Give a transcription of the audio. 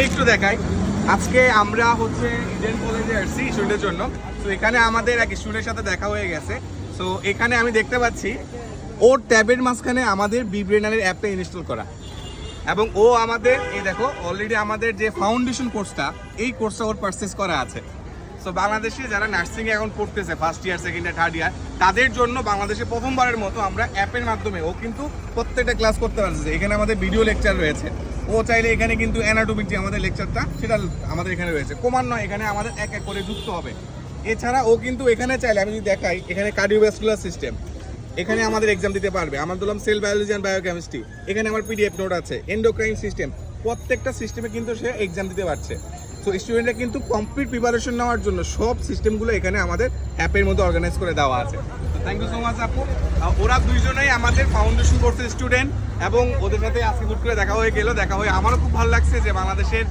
একটু দেখাই। আজকে আমরা হচ্ছে ইডেন কলেজে আসছি স্টুডেন্টের জন্য। তো এখানে আমাদের এক স্টুডেন্টের সাথে দেখা হয়ে গেছে। তো এখানে আমি দেখতে পাচ্ছি ওর ট্যাবের মাঝখানে আমাদের বিব্রেনারের অ্যাপটা ইনস্টল করা, এবং ও আমাদের এই দেখো অলরেডি আমাদের যে ফাউন্ডেশন কোর্সটা, এই কোর্সটা ওর পারচেস করা আছে। সো বাংলাদেশে যারা নার্সিং এখন পড়তেছে first year, second year, third year, তাদের জন্য বাংলাদেশে প্রথমবারের মতো আমরা অ্যাপের মাধ্যমে ও কিন্তু প্রত্যেকটা ক্লাস করতে পারছে। এখানে আমাদের ভিডিও লেকচার রয়েছে, ও চাইলে এখানে কিন্তু অ্যানাটমিক যে আমাদের লেকচারটা সেটা আমাদের এখানে রয়েছে। ক্রমান্বয়ে এখানে আমাদের এক এক করে যুক্ত হবে। এছাড়া ও কিন্তু এখানে চাইলে, আমি যদি দেখাই, এখানে কার্ডিওভাস্কুলার সিস্টেম, এখানে আমাদের এক্সাম দিতে পারবে। আমার বললাম সেল বায়োলজি অ্যান্ড বায়োকেমিস্ট্রি, এখানে আমার পিডিএফ নোট আছে। এন্ডোক্রাইন সিস্টেম, প্রত্যেকটা সিস্টেমে কিন্তু সে এক্সাম দিতে পারছে। সো স্টুডেন্টরা কিন্তু কমপ্লিট প্রিপারেশন নেওয়ার জন্য সব সিস্টেমগুলো এখানে আমাদের অ্যাপের মধ্যে অর্গানাইজ করে দেওয়া আছে। তো থ্যাংক ইউ সো মাচ আপু। ওরা দুইজনেই আমাদের ফাউন্ডেশন কোর্সের স্টুডেন্ট, এবং ওদের সাথে আজকে হুট করে দেখা হয়ে গেল। দেখা হয়ে আমারও খুব ভালো লাগছে যে বাংলাদেশের